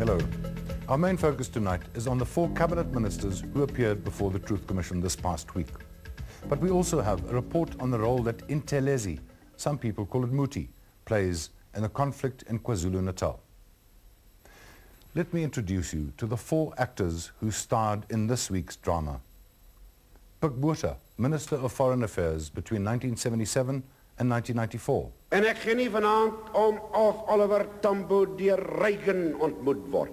Hello. Our main focus tonight is on the 4 cabinet ministers who appeared before the Truth Commission this past week. But we also have a report on the role that Intelezi, some people call it Muti, plays in the conflict in KwaZulu-Natal. Let me introduce you to the 4 actors who starred in this week's drama. Pik Botha, Minister of Foreign Affairs between 1977 and 1994. En ek gee nie vanaand om of Oliver Tambo deur Reagan ontmoet word.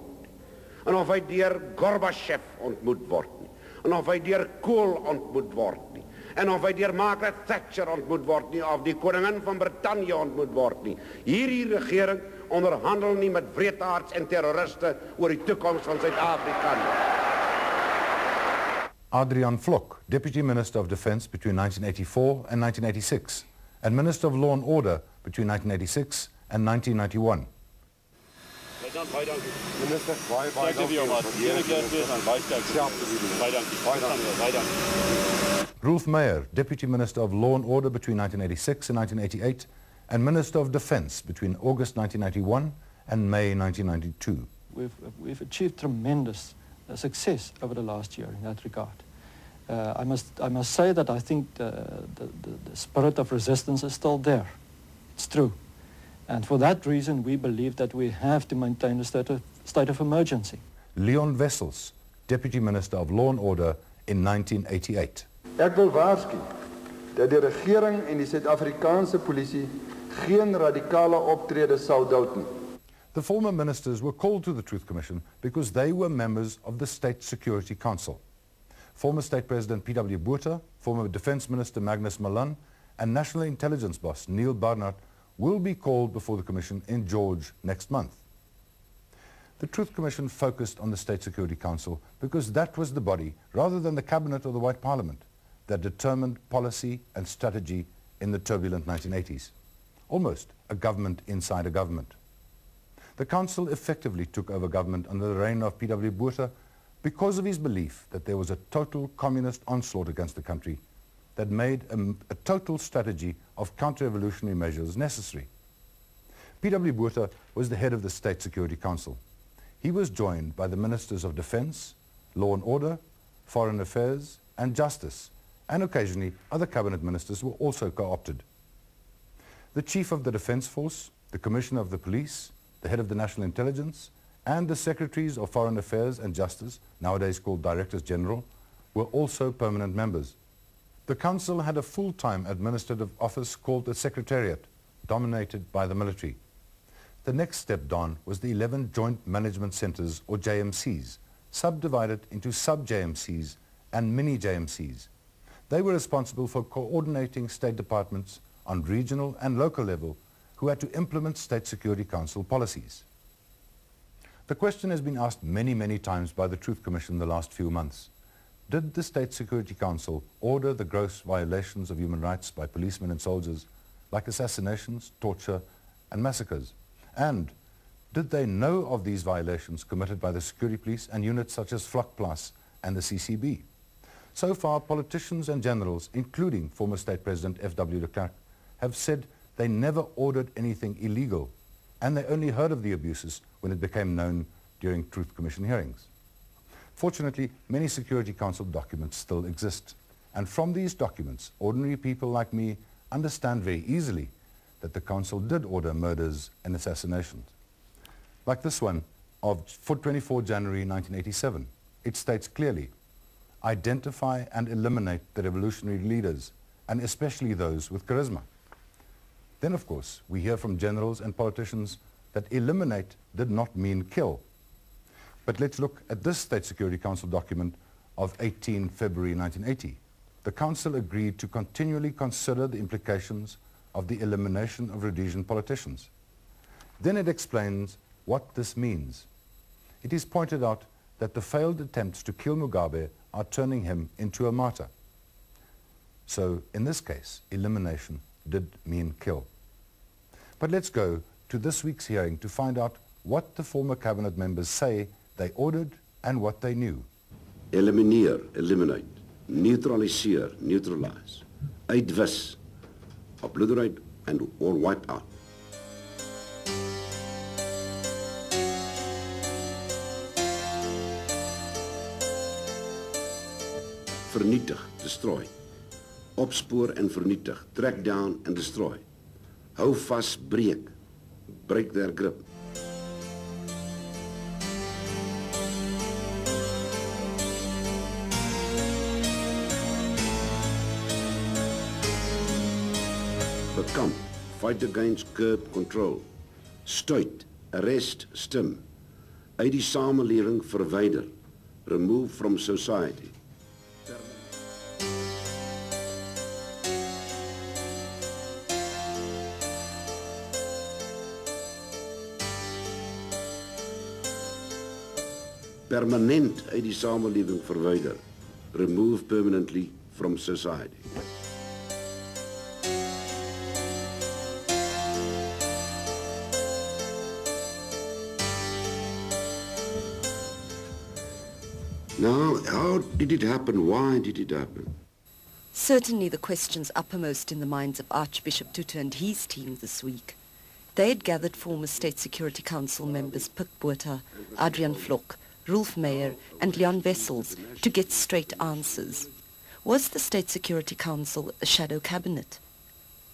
En of hy deur Gorbachev ontmoet word nie. En of hy deur Kool ontmoet word nie. En of hy deur Margaret Thatcher ontmoet word nie, of die koningin van Brittanje ontmoet word nie. Hierdie regering onderhandel nie met wreedaards en terroriste oor die toekoms van Suid-Afrika nie. Adriaan Vlok, Deputy Minister of Defence between 1984 and 1986, and Minister of Law and Order between 1986 and 1991. Roelf Meyer, Deputy Minister of Law and Order between 1986 and 1988, and Minister of Defence between August 1991 and May 1992. We've achieved tremendous success over the last year in that regard. I must say that I think the spirit of resistance is still there. It's true. And for that reason, we believe that we have to maintain a state of emergency. Wessels, Deputy Minister of Law and Order in 1988. Ek wil waarsku dat die regering en die Suid-Afrikaanse polisie geen radikale optrede sal dood nie. The former ministers were called to the Truth Commission because they were members of the State Security Council. Former State President Pik Botha, former Defence Minister Magnus Malan, and National Intelligence boss Neil Barnard will be called before the Commission in George next month. The Truth Commission focused on the State Security Council because that was the body, rather than the Cabinet or the White Parliament, that determined policy and strategy in the turbulent 1980s. Almost a government inside a government. The Council effectively took over government under the reign of Pik Botha because of his belief that there was a total communist onslaught against the country that made a total strategy of counter-revolutionary measures necessary. Pik Botha was the head of the State Security Council. He was joined by the Ministers of Defence, Law and Order, Foreign Affairs and Justice, and occasionally other cabinet ministers were also co-opted. The Chief of the Defence Force, the Commissioner of the Police, the Head of the National Intelligence, and the Secretaries of Foreign Affairs and Justice, nowadays called Directors General, were also permanent members. The Council had a full-time administrative office called the Secretariat, dominated by the military. The next step down was the 11 Joint Management Centres, or JMCs, subdivided into sub-JMCs and mini-JMCs. They were responsible for coordinating state departments on regional and local level who had to implement State Security Council policies. The question has been asked many, many times by the Truth Commission in the last few months. Did the State Security Council order the gross violations of human rights by policemen and soldiers, like assassinations, torture and massacres? And did they know of these violations committed by the security police and units such as Vlok Plus and the CCB? So far, politicians and generals, including former State President F.W. de Klerk, have said they never ordered anything illegal, and they only heard of the abuses when it became known during Truth Commission hearings. Fortunately, many Security Council documents still exist, and from these documents, ordinary people like me understand very easily that the Council did order murders and assassinations. Like this one of 24 January 1987, it states clearly, identify and eliminate the revolutionary leaders, and especially those with charisma. Then, of course, we hear from generals and politicians that eliminate did not mean kill. But let's look at this State Security Council document of 18 February 1980. The Council agreed to continually consider the implications of the elimination of Rhodesian politicians. Then it explains what this means. It is pointed out that the failed attempts to kill Mugabe are turning him into a martyr. So, in this case, elimination did mean kill. But let's go to this week's hearing to find out what the former cabinet members say they ordered and what they knew. Elimineer, eliminate. Neutraliseer, neutralize. Uitwis, obliterate and or wipe out. vernietig, destroy. Opspoor en vernietig, track down and destroy. Hou vas, break their grip. Bekamp, fight against, curb, control. Stuit, arrest, stim. Uit die samelewing verwyder, remove from society. Permanent uit die samelewing verwyder, remove permanently from society. Now, how did it happen? Why did it happen? Certainly the questions uppermost in the minds of Archbishop Tutu and his team this week. They had gathered former State Security Council members Pik Botha, Adriaan Vlok, Roelf Meyer and Wessels to get straight answers. Was the State Security Council a shadow cabinet?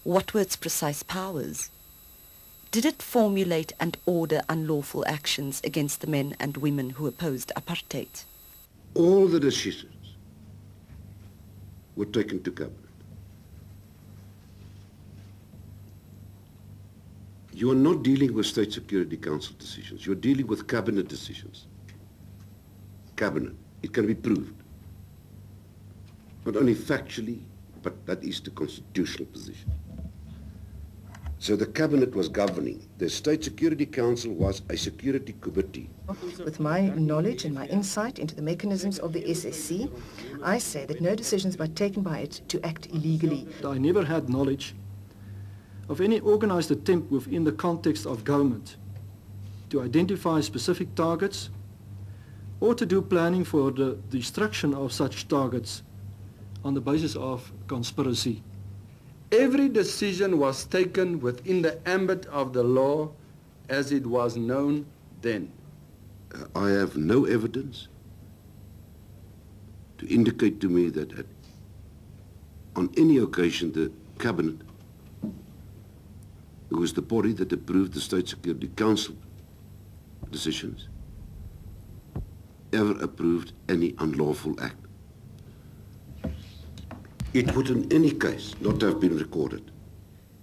What were its precise powers? Did it formulate and order unlawful actions against the men and women who opposed apartheid? All the decisions were taken to cabinet. You are not dealing with State Security Council decisions. You are dealing with cabinet decisions. Cabinet. It can be proved. Not only factually, but that is the constitutional position. So the cabinet was governing. The State Security Council was a security committee. With my knowledge and my insight into the mechanisms of the SAC, I say that no decisions were taken by it to act illegally. I never had knowledge of any organized attempt within the context of government to identify specific targets or to do planning for the destruction of such targets on the basis of conspiracy. Every decision was taken within the ambit of the law as it was known then. I have no evidence to indicate to me that on any occasion the cabinet, who was the body that approved the State Security Council decisions, ever approved any unlawful act. It would in any case not have been recorded.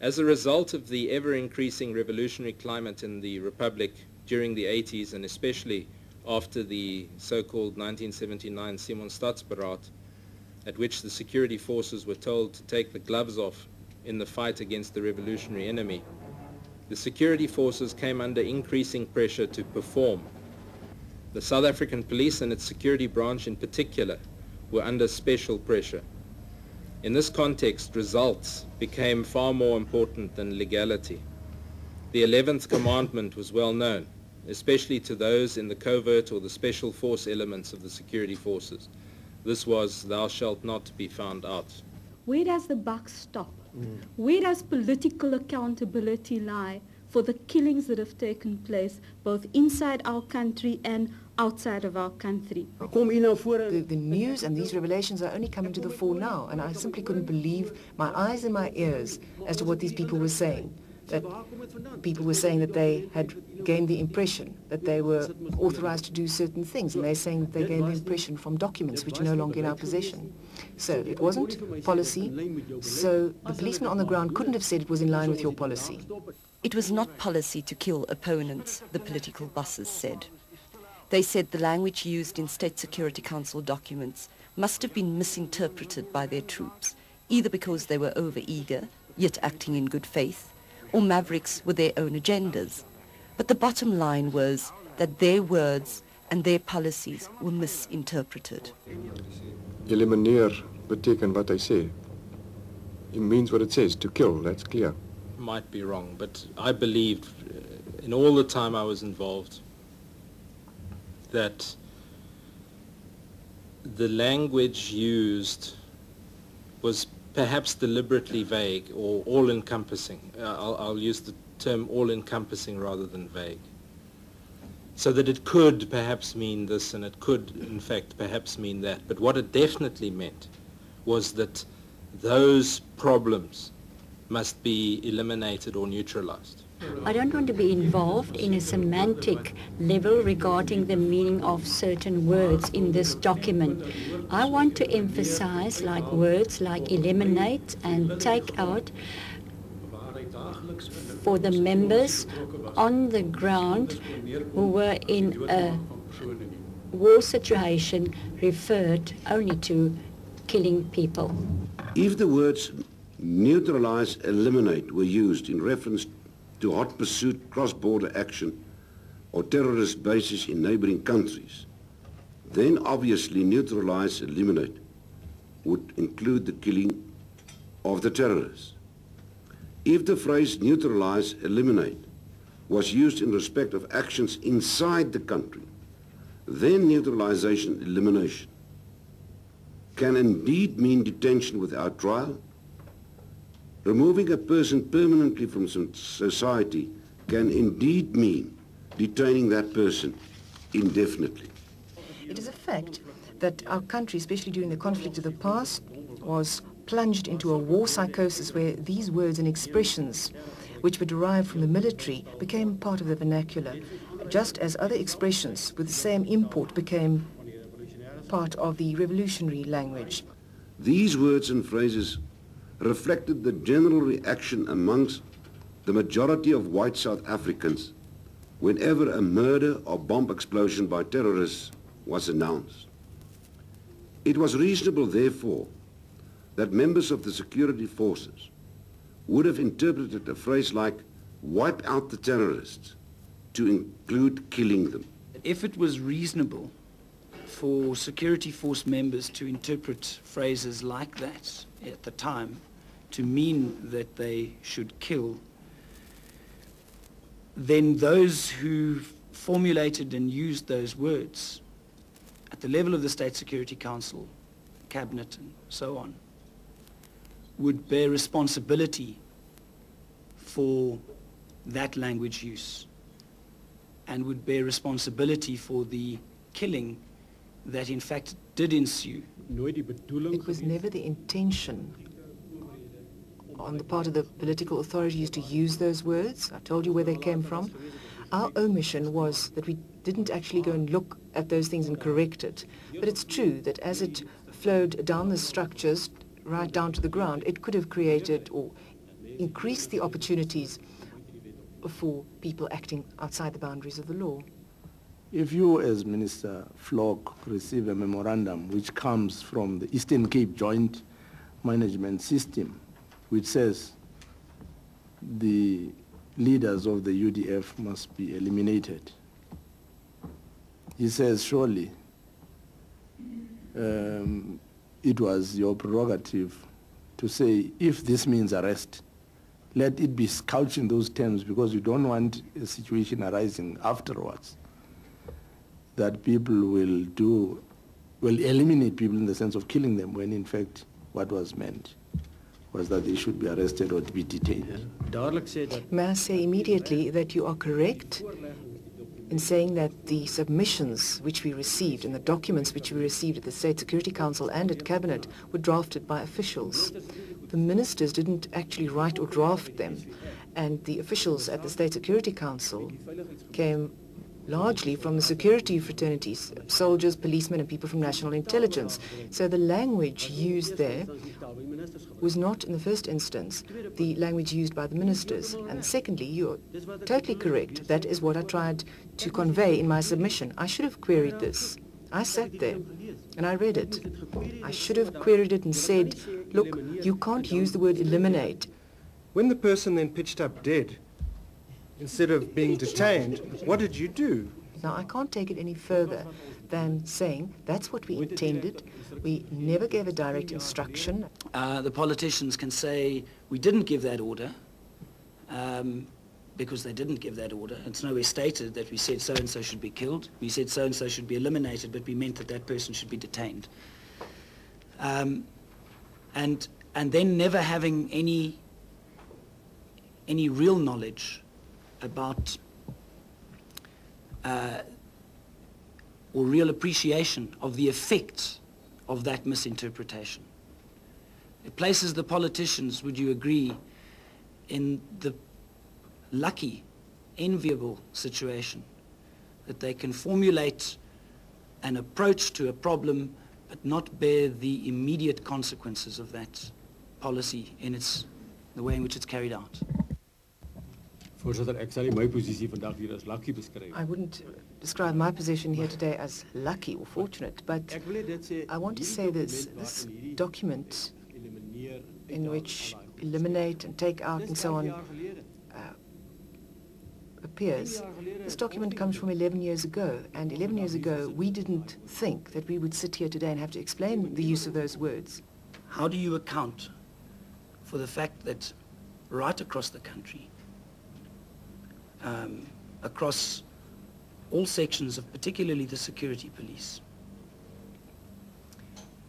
As a result of the ever-increasing revolutionary climate in the Republic during the 80s, and especially after the so-called 1979 Simonstadsberaad, at which the security forces were told to take the gloves off in the fight against the revolutionary enemy, the security forces came under increasing pressure to perform. The South African police and its security branch in particular were under special pressure. In this context, results became far more important than legality. The 11th commandment was well known, especially to those in the covert or the special force elements of the security forces. This was, thou shalt not be found out. Where does the buck stop? Where does political accountability lie for the killings that have taken place both inside our country and outside of our country? The news and these revelations are only coming to the fore now, and I simply couldn't believe my eyes and my ears as to what these people were saying. That people were saying that they had gained the impression that they were authorized to do certain things, and they're saying that they gained the impression from documents which are no longer in our possession. So it wasn't policy, so the policeman on the ground couldn't have said it was in line with your policy. It was not policy to kill opponents, the political bosses said. They said the language used in State Security Council documents must have been misinterpreted by their troops, either because they were over-eager, yet acting in good faith, or mavericks with their own agendas. But the bottom line was that their words and their policies were misinterpreted. Eliminate beteken wat hy sê. It means what it says, to kill, that's clear. Might be wrong, but I believed in all the time I was involved that the language used was perhaps deliberately vague or all-encompassing. I'll use the term all-encompassing rather than vague. So that it could perhaps mean this and it could, in fact, perhaps mean that. But what it definitely meant was that those problems must be eliminated or neutralized. I don't want to be involved in a semantic level regarding the meaning of certain words in this document. I want to emphasize like words like eliminate and take out for the members on the ground who were in a war situation referred only to killing people. If the words neutralize, eliminate were used in reference to hot pursuit, cross-border action or terrorist bases in neighboring countries, then obviously neutralize, eliminate would include the killing of the terrorists. If the phrase neutralize, eliminate was used in respect of actions inside the country, then neutralization, elimination can indeed mean detention without trial. Removing a person permanently from society can indeed mean detaining that person indefinitely. It is a fact that our country, especially during the conflict of the past, was plunged into a war psychosis where these words and expressions which were derived from the military became part of the vernacular, just as other expressions with the same import became part of the revolutionary language. These words and phrases reflected the general reaction amongst the majority of white South Africans whenever a murder or bomb explosion by terrorists was announced. It was reasonable, therefore, that members of the security forces would have interpreted a phrase like wipe out the terrorists to include killing them. If it was reasonable for security force members to interpret phrases like that at the time to mean that they should kill, then those who formulated and used those words at the level of the State Security Council, Cabinet and so on, would bear responsibility for that language use and would bear responsibility for the killing that in fact did ensue. It was never the intention on the part of the political authorities to use those words. I told you where they came from. Our omission was that we didn't actually go and look at those things and correct it. But it's true that as it flowed down the structures, right down to the ground, it could have created or increased the opportunities for people acting outside the boundaries of the law. If you, as Minister Vlok, receive a memorandum which comes from the Eastern Cape Joint Management System, which says the leaders of the UDF must be eliminated, he says, surely it was your prerogative to say, if this means arrest, let it be couched in those terms, because you don't want a situation arising afterwards that people will eliminate people in the sense of killing them, when in fact what was meant was that they should be arrested or to be detained. May I say immediately that you are correct in saying that the submissions which we received and the documents which we received at the State Security Council and at Cabinet were drafted by officials. The ministers didn't actually write or draft them, and the officials at the State Security Council came largely from the security fraternities, soldiers, policemen, and people from national intelligence. So the language used there was not, in the first instance, the language used by the ministers. And secondly, you're totally correct. That is what I tried to convey in my submission. I should have queried this. I sat there and I read it. I should have queried it and said, look, you can't use the word eliminate. When the person then pitched up dead, instead of being detained, what did you do? Now, I can't take it any further than saying that's what we intended. We never gave a direct instruction. The politicians can say, we didn't give that order, because they didn't give that order. It's nowhere stated that we said so-and-so should be killed. We said so-and-so should be eliminated, but we meant that that person should be detained. And then never having any real knowledge about or real appreciation of the effects of that misinterpretation. It places the politicians, would you agree, in the lucky, enviable situation that they can formulate an approach to a problem but not bear the immediate consequences of that policy in the way in which it's carried out. Voorzitter, ek sal nie my posisie vandag hier as lucky beskryf. I wouldn't describe my position here today as lucky or fortunate, but I want to say this document in which eliminate and take out and so on appears. This document comes from 11 years ago, and 11 years ago we didn't think that we would sit here today and have to explain the use of those words. How do you account for the fact that right across the country, across all sections of particularly the security police,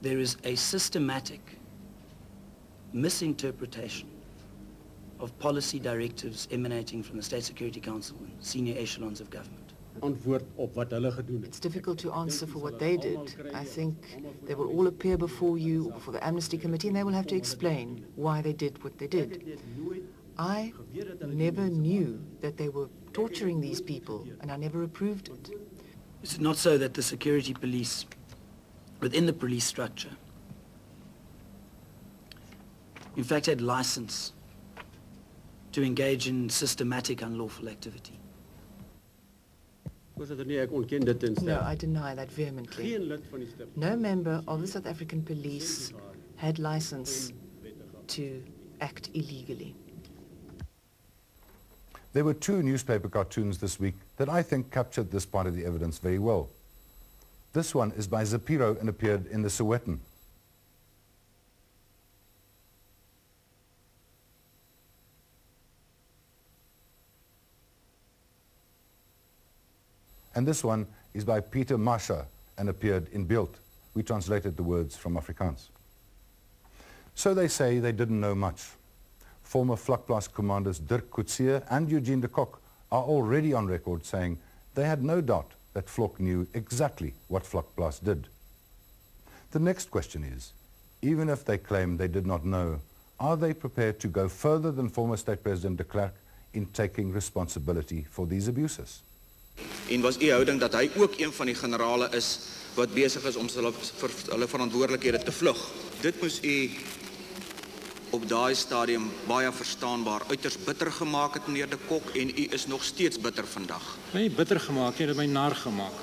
there is a systematic misinterpretation of policy directives emanating from the State Security Council and senior echelons of government? It's difficult to answer for what they did. I think they will all appear before you or before the Amnesty Committee, and they will have to explain why they did what they did. I never knew that they were torturing these people, and I never approved it. Is it not so that the security police, within the police structure, in fact had license to engage in systematic unlawful activity? No, I deny that vehemently. No member of the South African police had license to act illegally. There were two newspaper cartoons this week that I think captured this part of the evidence very well. This one is by Zapiro and appeared in the Sowetan. And this one is by Peter Masha and appeared in Beeld. We translated the words from Afrikaans. So they say they didn't know much. Former Vlakplaas commanders Dirk Coetzee and Eugene de Kock are already on record saying they had no doubt that Vlok knew exactly what Vlakplaas did. The next question is, even if they claim they did not know, are they prepared to go further than former State President de Klerk in taking responsibility for these abuses? En was u houding dat hy ook een van die generale is wat besig is om hulle verantwoordelikhede te vlug? Dit moes u op daai stadium baie verstaanbaar uiters bitter gemaak het, meneer de Kock, en u is nog steeds bitter vandag. Nee, bitter gemaak, hy het my nar gemaak.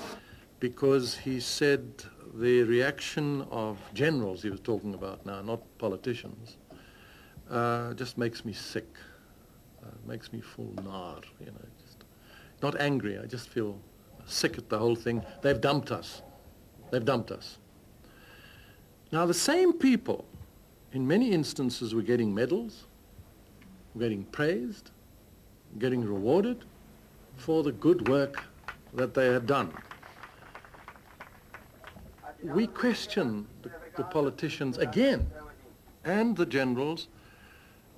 Because he said the reaction of generals he was talking about now, not politicians, just makes me sick. Makes me full nar, you know. Not angry, I just feel sick at the whole thing. They've dumped us. They've dumped us. Now the same people, in many instances, were getting medals, getting praised, getting rewarded for the good work that they had done. We question the politicians again, and the generals,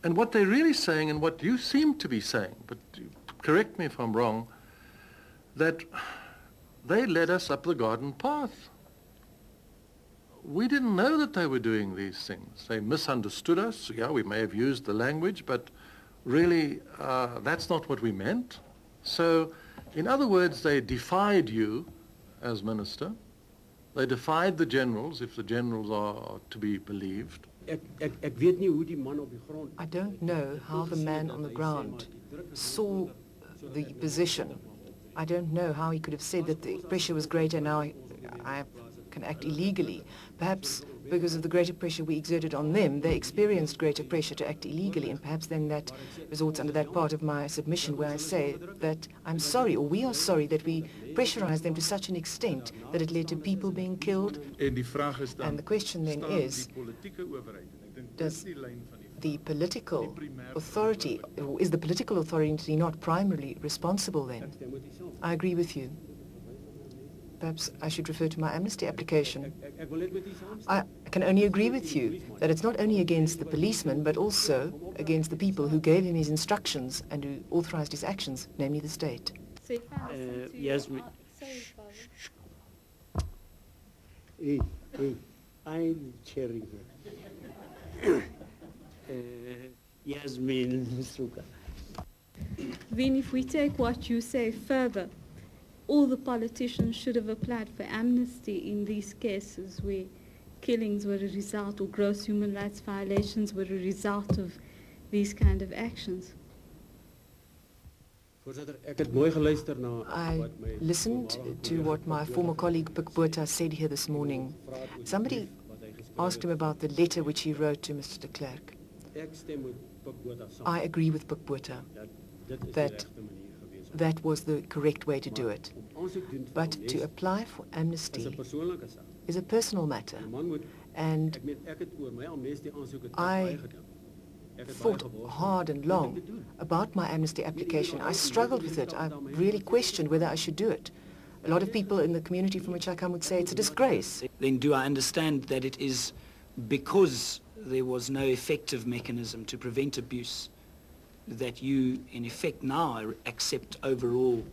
and what they're really saying and what you seem to be saying, but correct me if I'm wrong, that they led us up the garden path. We didn't know that they were doing these things. They misunderstood us. Yeah, we may have used the language, but really that's not what we meant. So, in other words, they defied you as minister. They defied the generals, if the generals are to be believed. I don't know how the man on the ground saw the position. I don't know how he could have said that the pressure was greater, now I can act illegally. Perhaps because of the greater pressure we exerted on them, they experienced greater pressure to act illegally, and perhaps then that resorts under that part of my submission where I say that I'm sorry, or we are sorry, that we pressurized them to such an extent that it led to people being killed. And the question then is, does the political authority, or is the political authority not primarily responsible then? I agree with you. Perhaps I should refer to my amnesty application. I can only agree with you that it's not only against the policeman, but also against the people who gave him his instructions and who authorized his actions, namely the state. Yasmin. Hey, I'm chairing her. Yasmin Suka. Then if we take what you say further, all the politicians should have applied for amnesty in these cases where killings were a result or gross human rights violations were a result of these kind of actions. I listened to what my former colleague Pik Botha said here this morning. Somebody asked him about the letter which he wrote to Mr. de Klerk. I agree with Pik Botha that that was the correct way to do it. But to apply for amnesty is a personal matter. And I thought hard and long about my amnesty application. I struggled with it. I really questioned whether I should do it. A lot of people in the community from which I come would say it's a disgrace. Then do I understand that it is because there was no effective mechanism to prevent abuse that you, in effect, now accept overall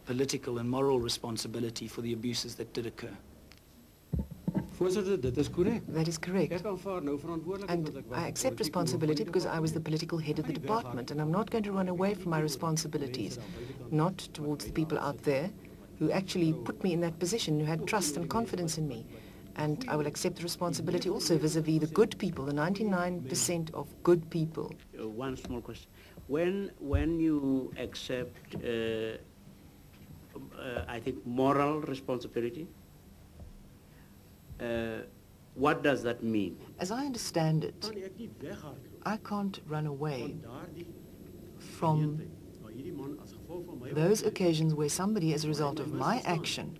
political and moral responsibility for the abuses that did occur? That is correct. And I accept responsibility because I was the political head of the department, and I'm not going to run away from my responsibilities, not towards the people out there who actually put me in that position, who had trust and confidence in me. And I will accept the responsibility also vis-à-vis the good people, the 99% of good people. One small question. When you accept, I think, moral responsibility, what does that mean? As I understand it, I can't run away from those occasions where somebody, as a result of my action,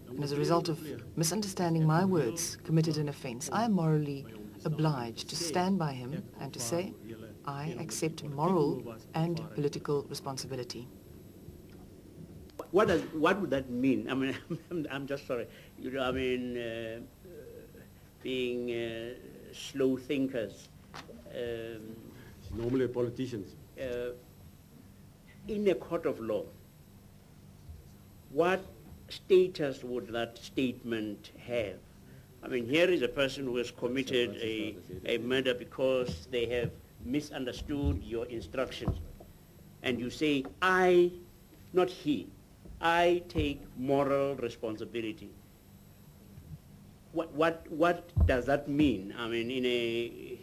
and as a result of misunderstanding my words, committed an offense. I am morally obliged to stand by him and to say, I accept moral and political responsibility. What would that mean? I mean, I'm just sorry. You know, I mean, being slow thinkers. Normally politicians. In a court of law, what status would that statement have? I mean, here is a person who has committed a murder because they have misunderstood your instructions. And you say, I, not he, I take moral responsibility. What does that mean? I mean, in a...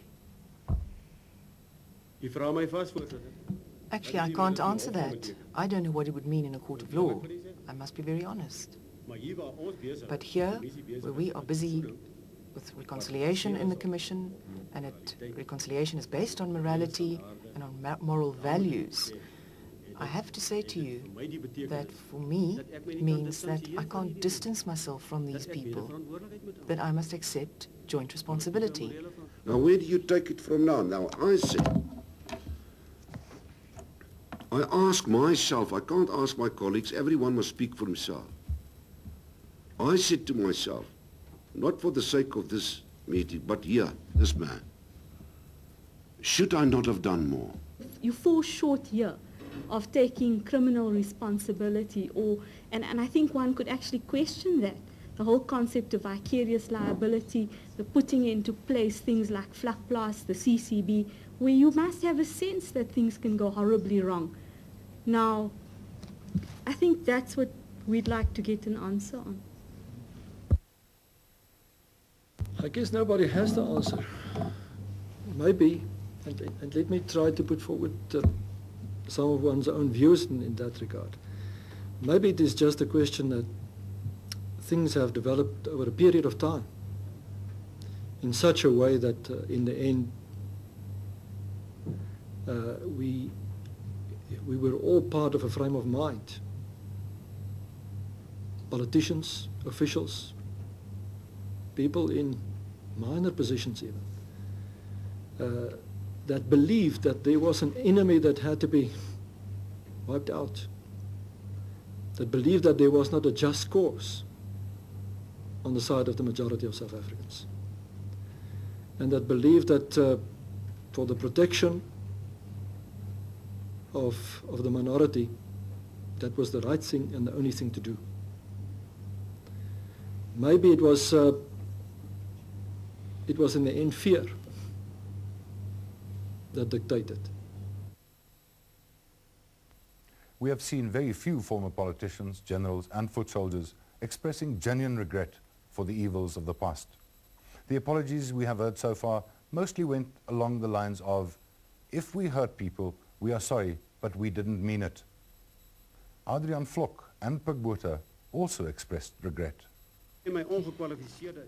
Actually, I can't answer that. I don't know what it would mean in a court of law. I must be very honest. But here, where we are busy with reconciliation in the Commission, and reconciliation is based on morality and on moral values, I have to say to you that for me means that I can't distance myself from these people, that I must accept joint responsibility. Now, where do you take it from now? Now, I ask myself, I can't ask my colleagues, everyone must speak for himself. I said to myself, not for the sake of this meeting, but here, this man, should I not have done more? You fall short here of taking criminal responsibility, and I think one could actually question that. The whole concept of vicarious liability, the putting into place things like Vlakplaas, the CCB, where you must have a sense that things can go horribly wrong. Now, I think that's what we'd like to get an answer on. I guess nobody has the answer. Maybe, and let me try to put forward some of one's own views in that regard. Maybe it is just a question that things have developed over a period of time in such a way that in the end we were all part of a frame of mind. Politicians, officials, people in minor positions even, that believed that there was an enemy that had to be wiped out, that believed that there was not a just cause on the side of the majority of South Africans, and that believed that for the protection of the minority, that was the right thing and the only thing to do. Maybe it was in the end fear that dictated. We have seen very few former politicians, generals and foot soldiers expressing genuine regret for the evils of the past. The apologies we have heard so far mostly went along the lines of, if we hurt people, we are sorry, but we didn't mean it. Adriaan Vlok and Pik Botha also expressed regret.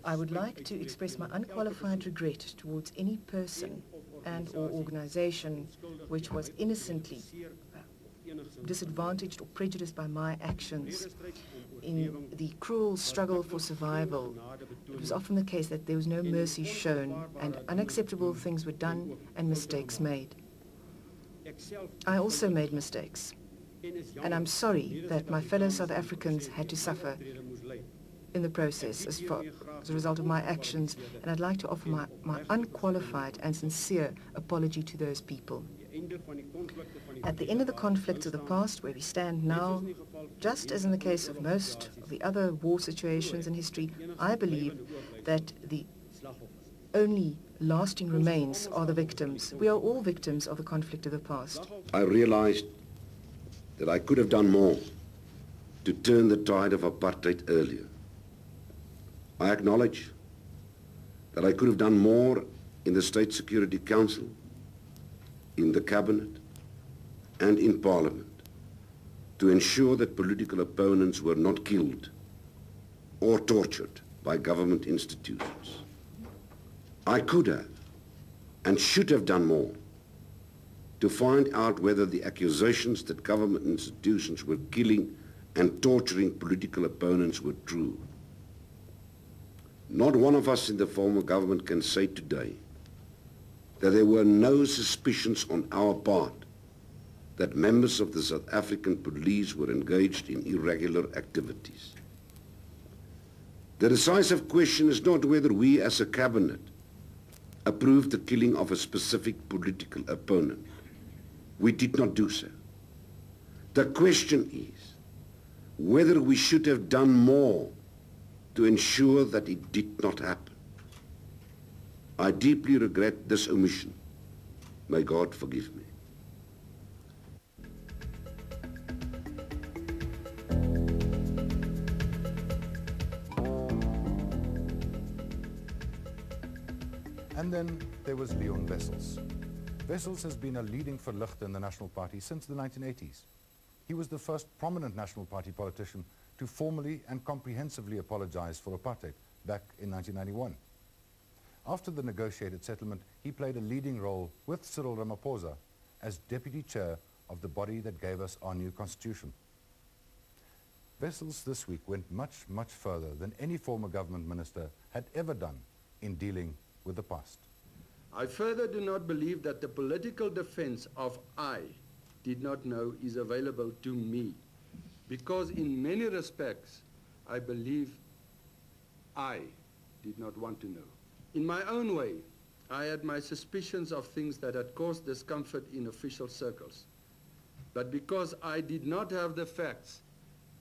I would like to express my unqualified regret towards any person and or organization which was innocently disadvantaged or prejudiced by my actions. In the cruel struggle for survival, it was often the case that there was no mercy shown and unacceptable things were done and mistakes made. I also made mistakes, and I'm sorry that my fellow South Africans had to suffer in the process as a result of my actions, and I'd like to offer my unqualified and sincere apology to those people. At the end of the conflicts of the past, where we stand now, just as in the case of most of the other war situations in history, I believe that the only lasting remains are the victims. We are all victims of the conflict of the past. I realized that I could have done more to turn the tide of apartheid earlier. I acknowledge that I could have done more in the State Security Council, in the Cabinet, and in Parliament to ensure that political opponents were not killed or tortured by government institutions. I could have and should have done more to find out whether the accusations that government institutions were killing and torturing political opponents were true. Not one of us in the former government can say today that there were no suspicions on our part that members of the South African police were engaged in irregular activities. The decisive question is not whether we as a cabinet approved the killing of a specific political opponent. We did not do so. The question is whether we should have done more to ensure that it did not happen. I deeply regret this omission. May God forgive me. And then there was Leon Wessels. Wessels has been a leading verligter in the National Party since the 1980s. He was the first prominent National Party politician to formally and comprehensively apologize for apartheid back in 1991. After the negotiated settlement, he played a leading role with Cyril Ramaphosa as deputy chair of the body that gave us our new constitution. Wessels this week went much, much further than any former government minister had ever done in dealing with the past. I further do not believe that the political defense of I did not know is available to me, because in many respects I believe I did not want to know. In my own way, I had my suspicions of things that had caused discomfort in official circles. But because I did not have the facts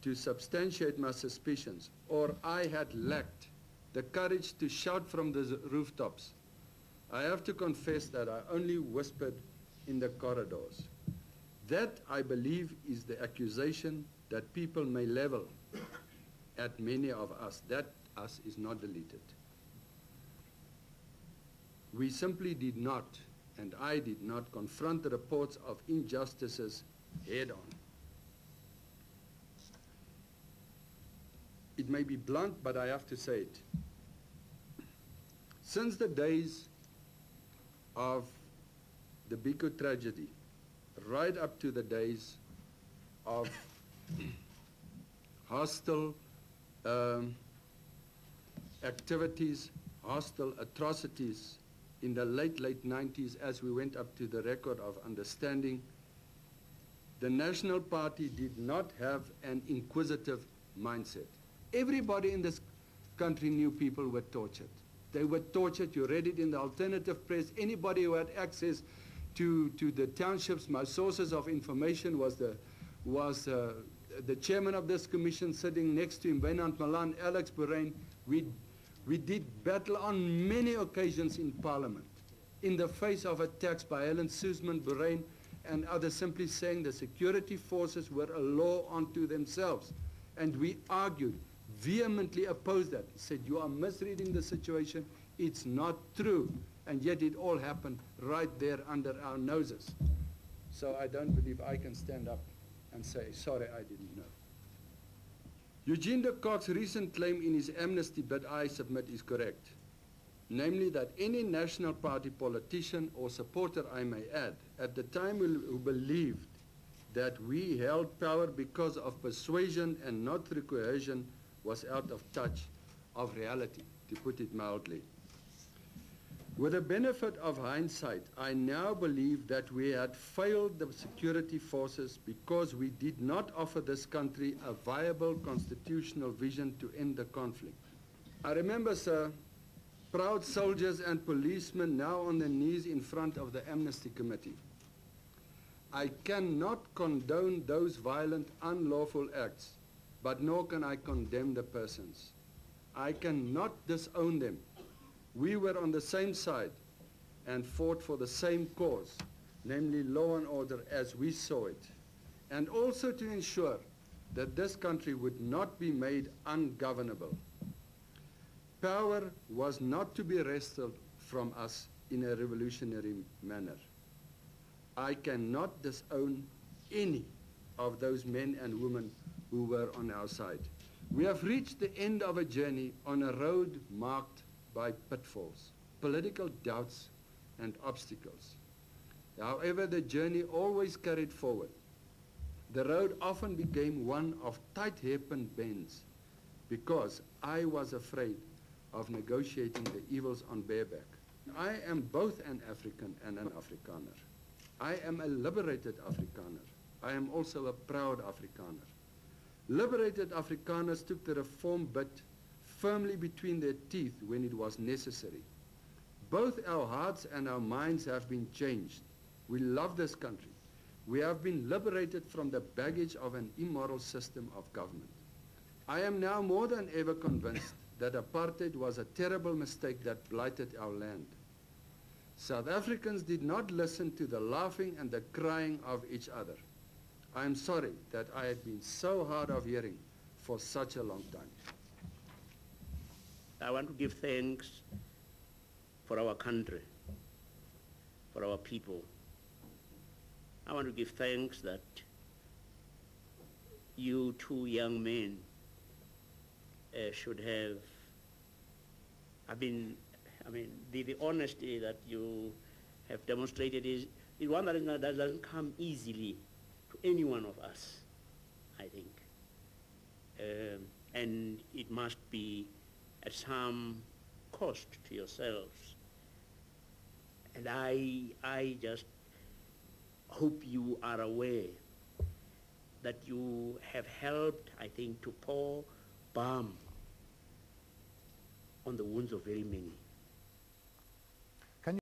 to substantiate my suspicions, or I had lacked the courage to shout from the rooftops, I have to confess that I only whispered in the corridors. That, I believe, is the accusation that people may level at many of us. That us is not deleted. We simply did not, and I did not, confront the reports of injustices head on. It may be blunt, but I have to say it. Since the days of the Biko tragedy, right up to the days of hostile activities, hostile atrocities in the late 90s, as we went up to the record of understanding, the National Party did not have an inquisitive mindset. Everybody in this country knew people were tortured. They were tortured. You read it in the alternative press. Anybody who had access to the townships, my sources of information was the chairman of this commission sitting next to him, Wynand Malan, Alex Borain, we did battle on many occasions in Parliament in the face of attacks by Helen Suzman, Borain, and others simply saying the security forces were a law unto themselves. And we argued, vehemently opposed that, said you are misreading the situation, it's not true. And yet it all happened right there under our noses. So I don't believe I can stand up and say, sorry, I didn't know. Eugene de Kock's recent claim in his amnesty bid, I submit, is correct. Namely that any National Party politician or supporter, I may add, at the time who believed that we held power because of persuasion and not through coercion was out of touch of reality, to put it mildly. With the benefit of hindsight, I now believe that we had failed the security forces because we did not offer this country a viable constitutional vision to end the conflict. I remember, sir, proud soldiers and policemen now on their knees in front of the Amnesty Committee. I cannot condone those violent, unlawful acts, but nor can I condemn the persons. I cannot disown them. We were on the same side and fought for the same cause, namely law and order as we saw it, and also to ensure that this country would not be made ungovernable. Power was not to be wrested from us in a revolutionary manner. I cannot disown any of those men and women who were on our side. We have reached the end of a journey on a road marked by pitfalls, political doubts, and obstacles. However, the journey always carried forward. The road often became one of tight hairpin bends because I was afraid of negotiating the evils on bareback. I am both an African and an Afrikaner. I am a liberated Afrikaner. I am also a proud Afrikaner. Liberated Afrikaners took the reform bit firmly between their teeth when it was necessary. Both our hearts and our minds have been changed. We love this country. We have been liberated from the baggage of an immoral system of government. I am now more than ever convinced that apartheid was a terrible mistake that blighted our land. South Africans did not listen to the laughing and the crying of each other. I am sorry that I had been so hard of hearing for such a long time. I want to give thanks for our country, for our people. I want to give thanks that you two young men should have, the honesty that you have demonstrated is one that doesn't come easily to any one of us, I think. And it must be at some cost to yourselves. And I just hope you are aware that you have helped, I think, to pour balm on the wounds of very many.